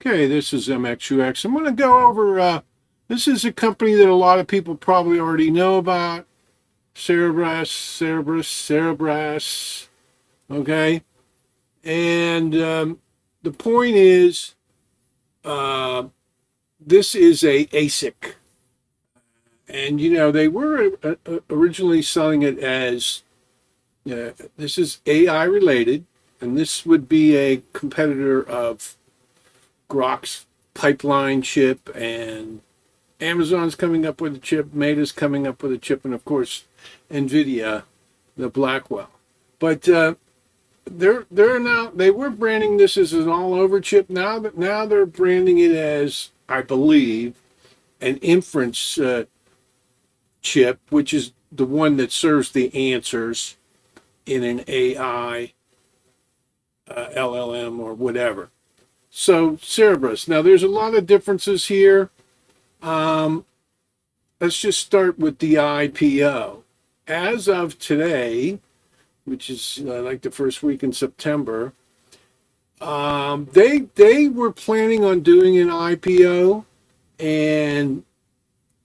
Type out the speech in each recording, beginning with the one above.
Okay, this is MXUX. I'm going to go over, this is a company that a lot of people probably already know about. CERBRAS, okay? And the point is, this is a ASIC. And, they were originally selling it as, this is AI related, and this would be a competitor of Grok's pipeline chip, and Amazon's coming up with a chip, Meta's coming up with a chip, and of course, NVIDIA, the Blackwell. But they were branding this as an all-over chip. Now they're branding it as, I believe, an inference chip, which is the one that serves the answers in an AI, LLM or whatever. So CERBRAS. Now there's a lot of differences here. Let's just start with the IPO. As of today, which is like the first week in September, they were planning on doing an IPO, and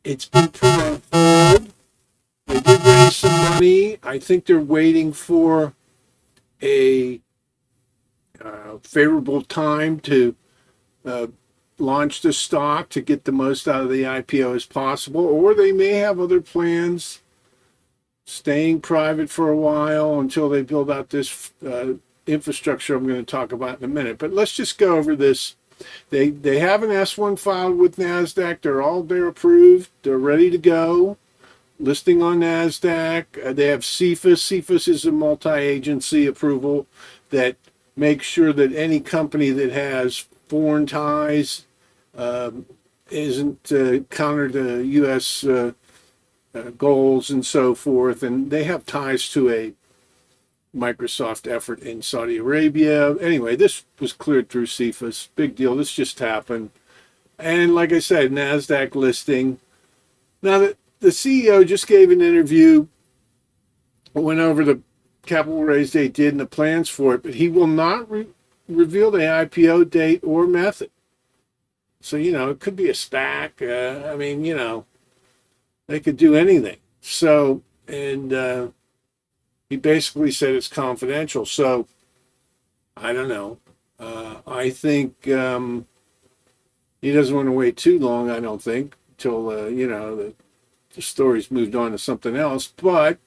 it's been put on hold. They did raise some money. I think they're waiting for a favorable time to launch the stock to get the most out of the IPO as possible, or they may have other plans, staying private for a while until they build out this infrastructure I'm going to talk about in a minute. But let's just go over this. They have an S1 filed with NASDAQ. They're approved. They're ready to go. Listing on NASDAQ. They have CFIUS. CFIUS is a multi-agency approval that makes sure that any company that has foreign ties isn't counter to U.S. Goals and so forth. And they have ties to a Microsoft effort in Saudi Arabia. Anyway, this was cleared through CFIUS. Big deal. This just happened. And like I said, NASDAQ listing. Now, the CEO just gave an interview, went over the capital raise they did and the plans for it, but he will not reveal the IPO date or method. So, it could be a SPAC. They could do anything. So, and he basically said it's confidential. So, I don't know. I think he doesn't want to wait too long, I don't think, until, the story's moved on to something else. But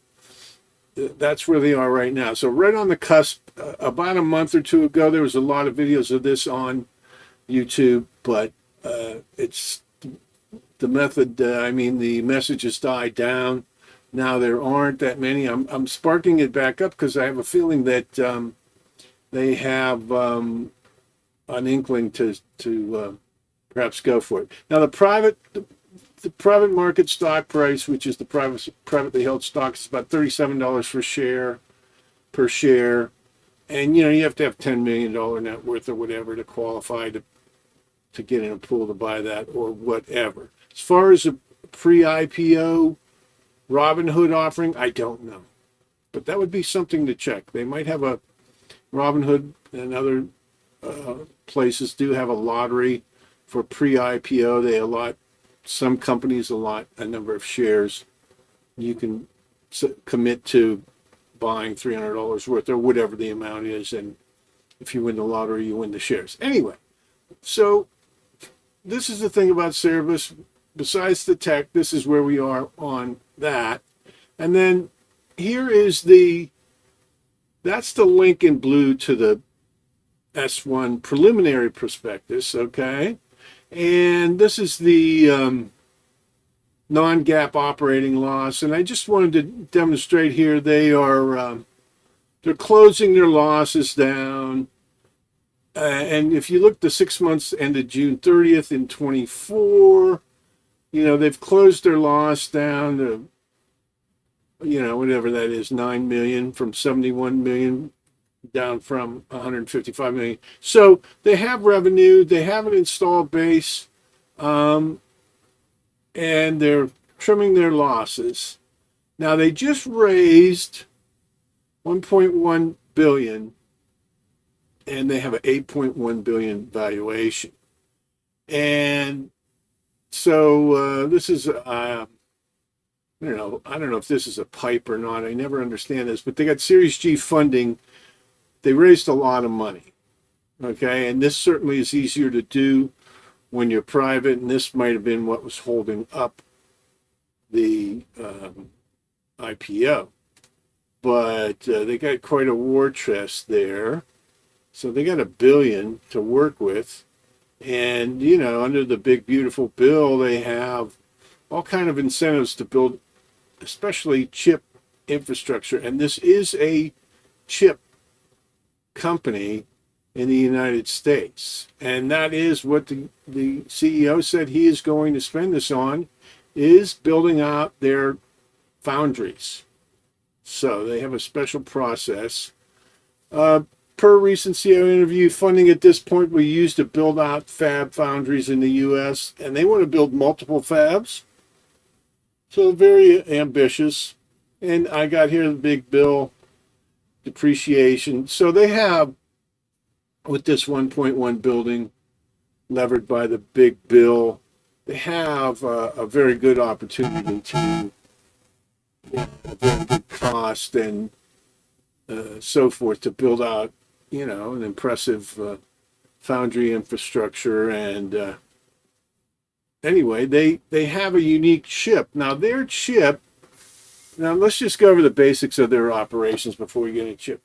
that's where they are right now. So right on the cusp, about a month or two ago, there was a lot of videos of this on YouTube, but it's the method. The messages died down. Now there aren't that many. I'm sparking it back up because I have a feeling that they have an inkling to perhaps go for it. Now the private market stock price, which is the privately held stock, is about $37 per share. And, you have to have $10 million net worth or whatever to qualify to get in a pool to buy that or whatever. As far as a pre-IPO Robinhood offering, I don't know. But that would be something to check. They might have a Robinhood and other places do have a lottery for pre-IPO. They allot, some companies allot a number of shares. You can commit to buying $300 worth or whatever the amount is, and if you win the lottery, you win the shares. Anyway, so this is the thing about CERBRAS. Besides the tech, this is where we are on that. And then here is that's the link in blue to the S1 preliminary prospectus, okay? And this is the non-GAAP operating loss. And I just wanted to demonstrate here they're closing their losses down. And if you look, the 6 months ended June 30th in 24, they've closed their loss down to, whatever that is, 9 million from 71 million, down from 155 million. So they have revenue, they have an installed base, and they're trimming their losses. Now they just raised 1.1 billion, and they have an 8.1 billion valuation. And so this is I don't know if this is a pipe or not. I never understand this, but they got Series G funding. They raised a lot of money. Okay, and this certainly is easier to do when you're private, and this might have been what was holding up the IPO. But they got quite a war chest there. So they got $1 billion to work with. And, under the big, beautiful bill, they have all kind of incentives to build, especially chip infrastructure. And this is a chip company in the United States. And that is what the CEO said he is going to spend this on, is building out their foundries. So they have a special process. Per recent CEO interview, funding at this point we use to build out fab foundries in the U.S., and they want to build multiple fabs. So very ambitious. And I got here the big bill, depreciation. So they have, with this 1.1 building levered by the big bill, they have a very good opportunity to a very good cost and so forth to build out, an impressive foundry infrastructure. And anyway, they have a unique chip. Now their chip, let's just go over the basics of their operations before we get into chip.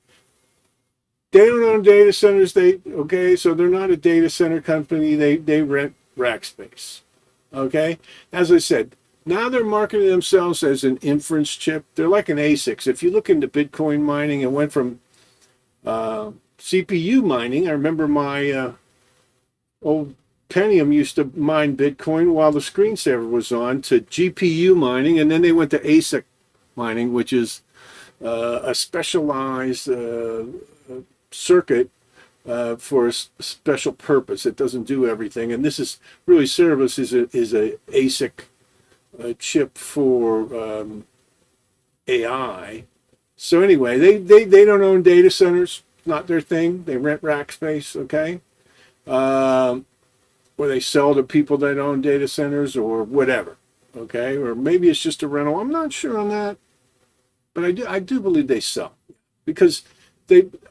They don't own data centers. So they're not a data center company. They rent rack space. Okay, as I said, now they're marketing themselves as an inference chip. They're like an ASIC. If you look into Bitcoin mining, it went from CPU mining. I remember my old Pentium used to mine Bitcoin while the screensaver was on, to GPU mining, and then they went to ASIC mining, which is a specialized circuit for a special purpose. It doesn't do everything, and this is really CERBRAS is a ASIC chip for AI. So anyway, they don't own data centers. Not their thing. They rent rack space. Okay, or they sell to people that own data centers or whatever. Okay, or maybe it's just a rental. I'm not sure on that, but I do believe they sell, because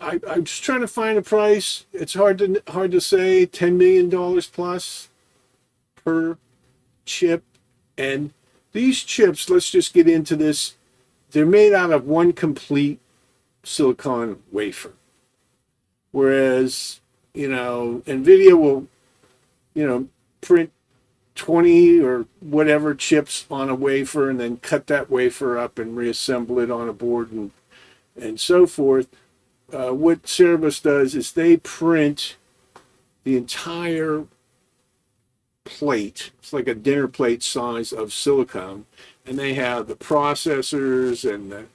I'm just trying to find a price. It's hard to say. $10 million plus per chip. And these chips, let's just get into this. They're made out of one complete silicon wafer. Whereas, NVIDIA will, print 20 or whatever chips on a wafer and then cut that wafer up and reassemble it on a board and so forth. What CERBRAS does is they print the entire plate. It's like a dinner plate size of silicon, and they have the processors and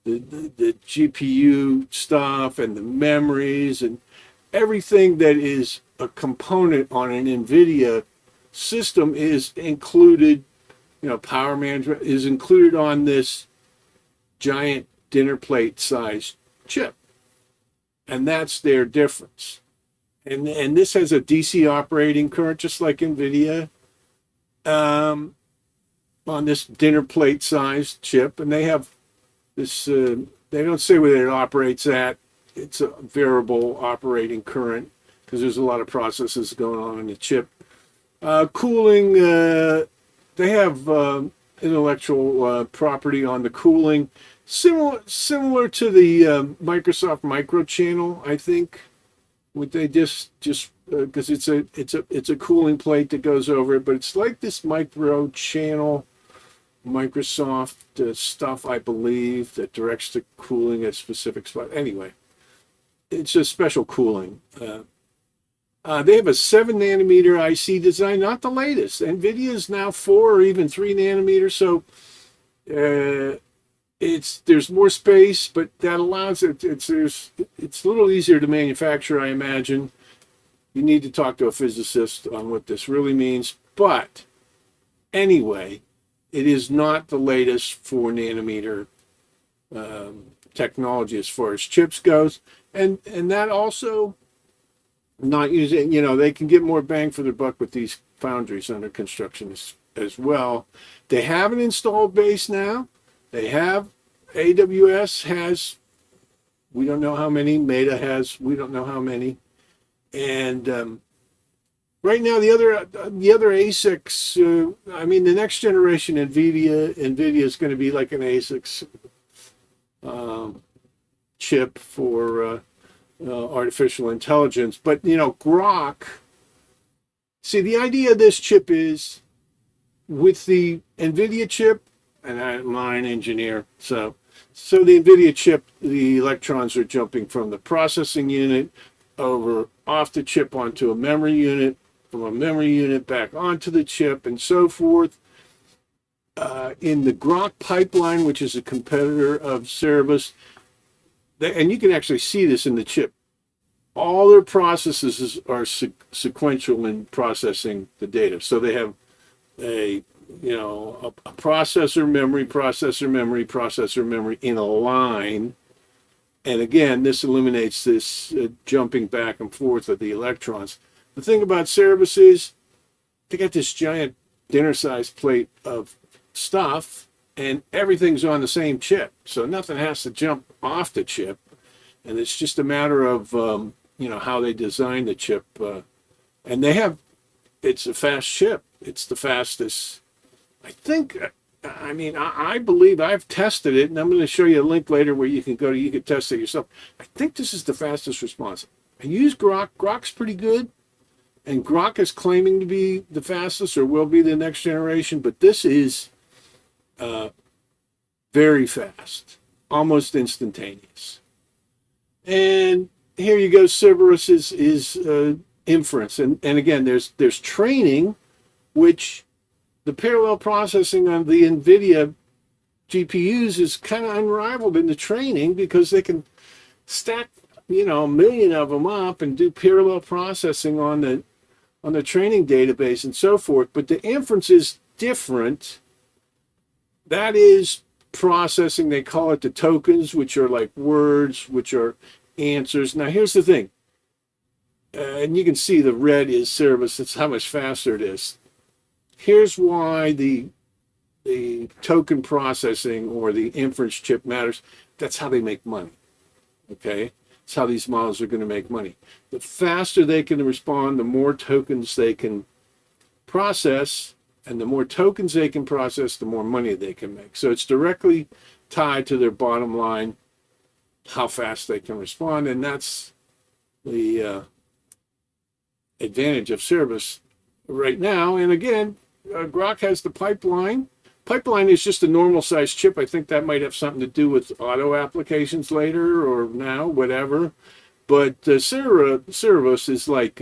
the GPU stuff and the memories and everything that is a component on an NVIDIA system is included. Power management is included on this giant dinner plate size chip. And that's their difference. And this has a DC operating current, just like NVIDIA, on this dinner plate sized chip. And they have this, they don't say where it operates at. It's a variable operating current, because there's a lot of processes going on in the chip. Cooling, they have intellectual property on the cooling. Similar to the Microsoft microchannel, I think. Would they just because it's a cooling plate that goes over it, but it's like this microchannel Microsoft stuff, I believe, that directs the cooling at specific spot. Anyway, it's a special cooling. They have a 7 nanometer IC design, not the latest. NVIDIA is now 4 or even 3 nanometers, so there's more space, but that allows it's a little easier to manufacture, I imagine. You need to talk to a physicist on what this really means, but anyway, it is not the latest 4 nanometer technology as far as chips goes, and that also not using, they can get more bang for their buck with these foundries under construction as well. They have an installed base now. They have, AWS has, we don't know how many. Meta has, we don't know how many. And right now, the other ASICs, the next generation NVIDIA is going to be like an ASIC chip for artificial intelligence. But, Grok, see, the idea of this chip is with the NVIDIA chip, and I'm an engineer, so the NVIDIA chip, the electrons are jumping from the processing unit over off the chip onto a memory unit, from a memory unit back onto the chip, and so forth. In the Grok pipeline, which is a competitor of Cerebras, and you can actually see this in the chip, all their processes are sequential in processing the data. So they have a processor memory in a line. And again, this eliminates this jumping back and forth of the electrons. The thing about Cerebras is they got this giant dinner-sized plate of stuff, and everything's on the same chip. So nothing has to jump off the chip. And it's just a matter of, how they design the chip. And it's a fast chip. It's the fastest. I believe I've tested it, and I'm going to show you a link later where you can test it yourself. I think this is the fastest response. I use Grok. Grok's pretty good, and Grok is claiming to be the fastest or will be the next generation, but this is very fast, almost instantaneous. And here you go, Cerebras is inference. And again, there's training, which the parallel processing on the NVIDIA GPUs is kind of unrivaled in the training because they can stack, a million of them up and do parallel processing on the training database and so forth. But the inference is different. That is processing, they call it the tokens, which are like words, which are answers. Now, here's the thing. And you can see the red is Cerebras. It's how much faster it is. Here's why the token processing or the inference chip matters. That's how they make money. Okay? It's how these models are going to make money. The faster they can respond, the more tokens they can process, and the more tokens they can process, the more money they can make. So it's directly tied to their bottom line, how fast they can respond, and that's the advantage of Cerebras right now. And again, Grok has the pipeline. Pipeline is just a normal size chip. I think that might have something to do with auto applications later or now, whatever. But Cerebras is like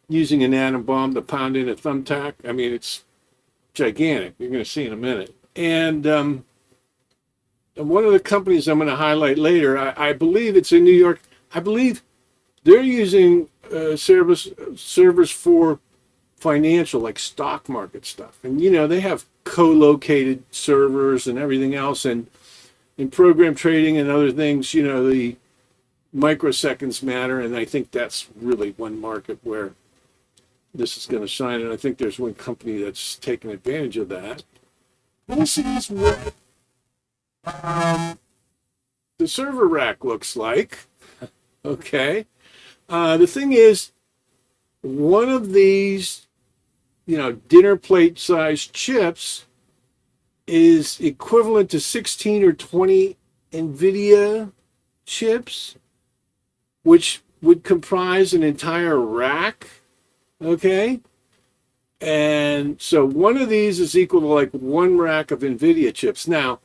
using an atom bomb to pound in a thumbtack. I mean, it's gigantic. You're going to see in a minute. And one of the companies I'm going to highlight later, I believe it's in New York. I believe they're using Cerebras for financial, like stock market stuff. And, they have co-located servers and everything else. And in program trading and other things, the microseconds matter. And I think that's really one market where this is going to shine. And I think there's one company that's taken advantage of that. This is what the server rack looks like. Okay. The thing is, one of these, dinner plate sized chips is equivalent to 16 or 20 NVIDIA chips, which would comprise an entire rack. Okay. And so one of these is equal to like one rack of NVIDIA chips. Now,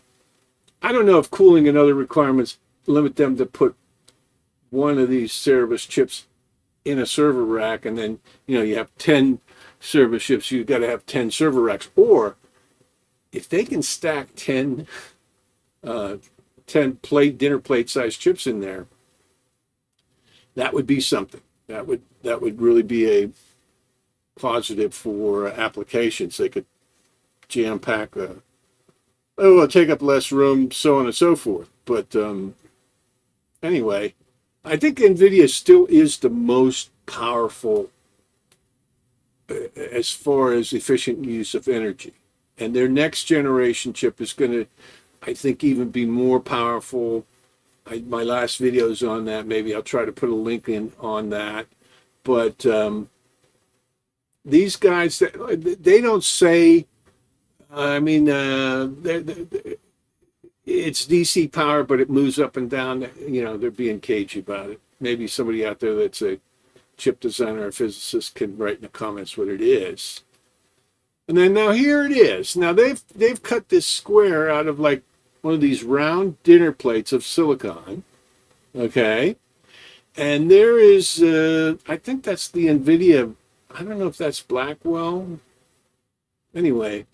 I don't know if cooling and other requirements limit them to put one of these Cerebras chips in a server rack, and then, you have 10 server chips, you've got to have 10 server racks. Or if they can stack 10 dinner plate sized chips in there, that would be something. That would really be a positive for applications. They could jam pack take up less room, so on and so forth. But anyway, I think NVIDIA still is the most powerful as far as efficient use of energy. And their next generation chip is going to, I think, even be more powerful. My last video is on that. Maybe I'll try to put a link in on that. But these guys, they don't say, I mean, it's DC power, but it moves up and down. You know, they're being cagey about it. Maybe somebody out there that's a chip designer or physicist can write in the comments what it is. And then now here it is. Now they've cut this square out of like one of these round dinner plates of silicon. Okay. And there is, I think that's the NVIDIA. I don't know if that's Blackwell. Anyway,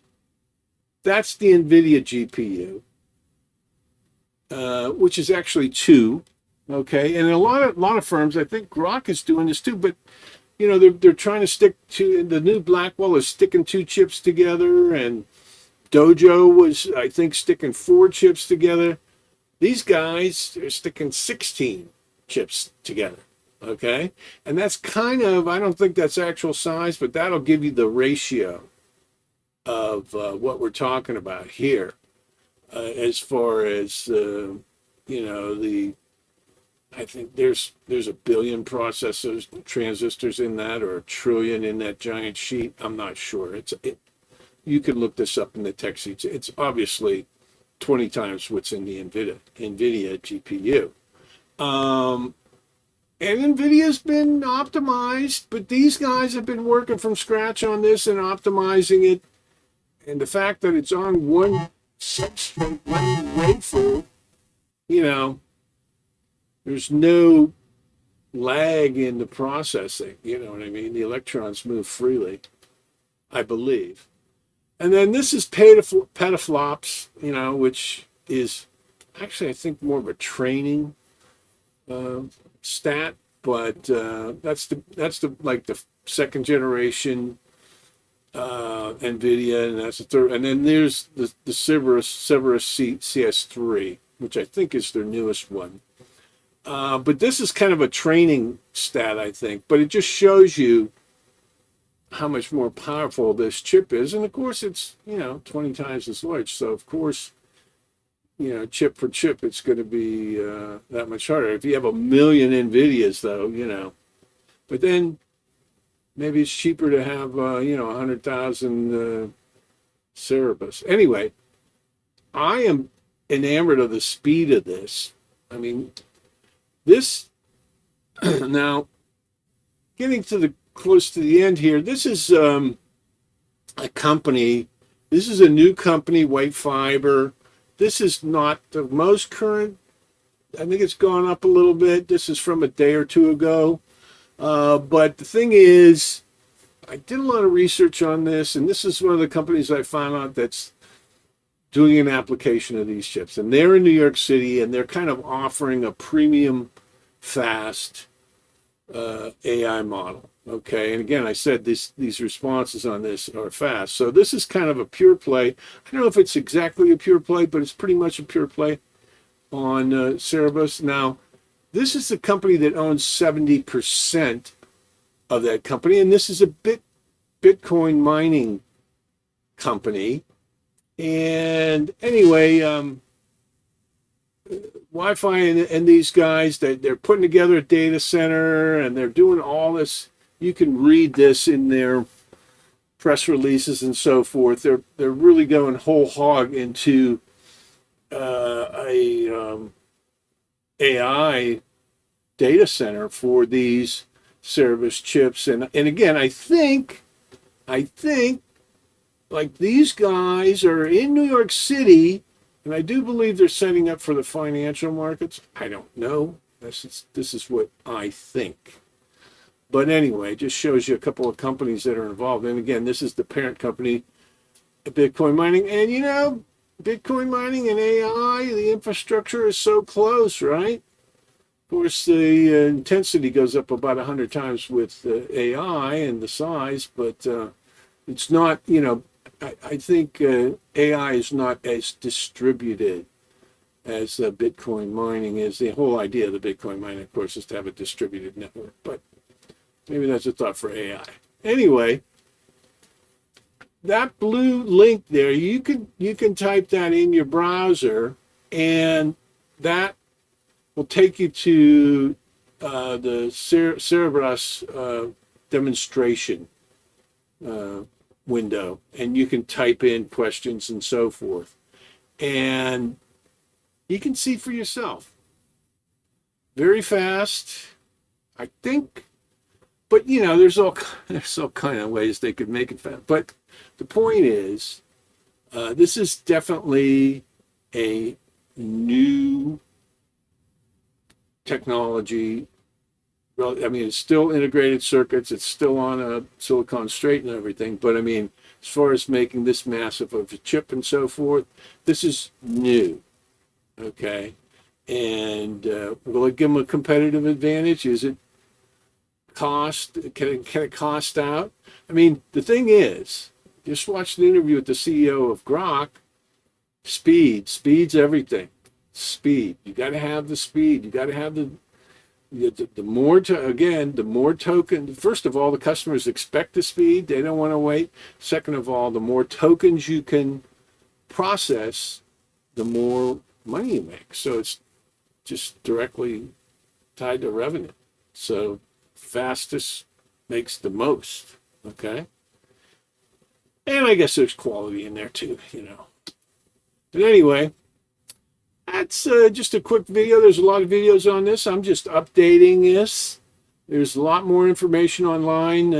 that's the NVIDIA GPU, which is actually 2. Okay, and a lot of firms, I think Grok is doing this too, but you know they're trying to stick to the new Blackwell is sticking 2 chips together, and Dojo was, I think, sticking 4 chips together. These guys are sticking 16 chips together. Okay, and that's kind of, I don't think that's actual size, but that'll give you the ratio of what we're talking about here, as far as you know, I think there's a billion processors, transistors in that, or a trillion in that giant sheet. I'm not sure. You can look this up in the tech sheets. It's obviously 20 times what's in the NVIDIA GPU. And NVIDIA's been optimized, but these guys have been working from scratch on this and optimizing it. And the fact that it's on one substrate, one wafer, you know, there's no lag in the processing, you know what I mean? The electrons move freely, I believe. And then this is petaflops, you know, which is actually, I think, more of a training stat, but that's the like the second generation NVIDIA, and that's the third. And then there's the Cerebras CS3, which I think is their newest one. But this is kind of a training stat, I think. But it just shows you how much more powerful this chip is. And, of course, it's, you know, 20 times as large. So, of course, you know, chip for chip, it's going to be that much harder. If you have 1 million NVIDIAs, though, you know. But then maybe it's cheaper to have, you know, 100,000 Cerebras. Anyway, I am enamored of the speed of this. I mean, this, now, getting to the close to the end here, this is a company, this is a new company, White Fiber. This is not the most current. I think it's gone up a little bit. This is from a day or two ago. But the thing is, I did a lot of research on this, and this is one of the companies I found out that's doing an application of these chips. And they're in New York City, and they're kind of offering a premium fast AI model. Okay, and again, I said these responses on this are fast. So this is kind of a pure play. I don't know if it's exactly a pure play, but it's pretty much a pure play on CERBRAS. Now, this is the company that owns 70% of that company, and this is a Bitcoin mining company. And anyway, Wi-Fi and these guys, they're putting together a data center, and they're doing all this. You can read this in their press releases and so forth. They're really going whole hog into a AI data center for these CERBRAS chips. And again, I think like these guys are in New York City, and I do believe they're setting up for the financial markets. I don't know. This is what I think. But anyway, it just shows you a couple of companies that are involved. And again, this is the parent company, Bitcoin mining. And you know, Bitcoin mining and AI, the infrastructure is so close, right? Of course, the intensity goes up about 100 times with AI and the size, but it's not, you know, I think AI is not as distributed as Bitcoin mining is. The whole idea of the Bitcoin mining, of course, is to have a distributed network. But Maybe that's a thought for AI. Anyway, that blue link there, you can type that in your browser, and that will take you to the CERBRAS demonstration window, and you can type in questions and so forth, and you can see for yourself. Very fast, I think, but there's all kind of ways they could make it fast. But the point is, this is definitely a new technology. Well, I mean, it's still integrated circuits. It's still on a silicon straight and everything. But I mean, as far as making this massive of a chip and so forth, this is new. Okay. And will it give them a competitive advantage? Is it cost? Can it cost out? I mean, the thing is, just watch the interview with the CEO of Grok. Speed's everything. Speed. You got to have the speed. You got to have the more the more token. First of all, the customers expect the speed. They don't want to wait. Second of all, the more tokens you can process, the more money you make. So it's just directly tied to revenue. So fastest makes the most. Okay. And I guess there's quality in there too, But anyway, that's just a quick video. There's a lot of videos on this. I'm just updating this. There's a lot more information online.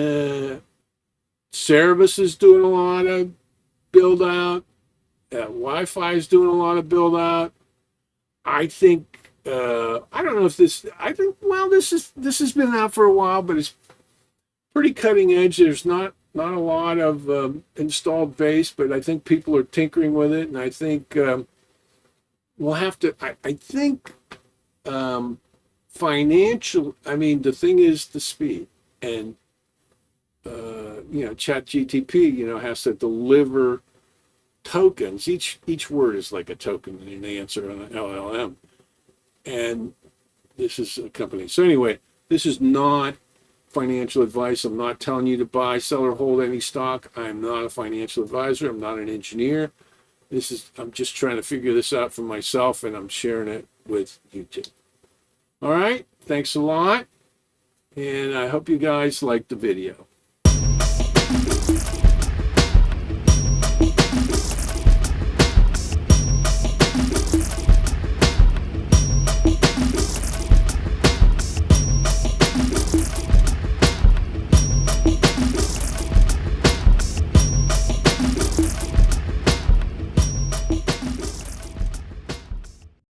CERBRAS is doing a lot of build out. Wi-Fi is doing a lot of build out. I think I don't know if this. I think this has been out for a while, but it's pretty cutting edge. There's not a lot of installed base, but I think people are tinkering with it, and I think we'll have to. I think financial. I mean, the thing is the speed, and ChatGTP, has to deliver tokens. Each word is like a token in an answer on an LLM. And this is a company. So anyway, this is not financial advice. I'm not telling you to buy, sell, or hold any stock. I'm not a financial advisor. I'm not an engineer. I'm just trying to figure this out for myself, and I'm sharing it with YouTube. All right. Thanks a lot. And I hope you guys liked the video.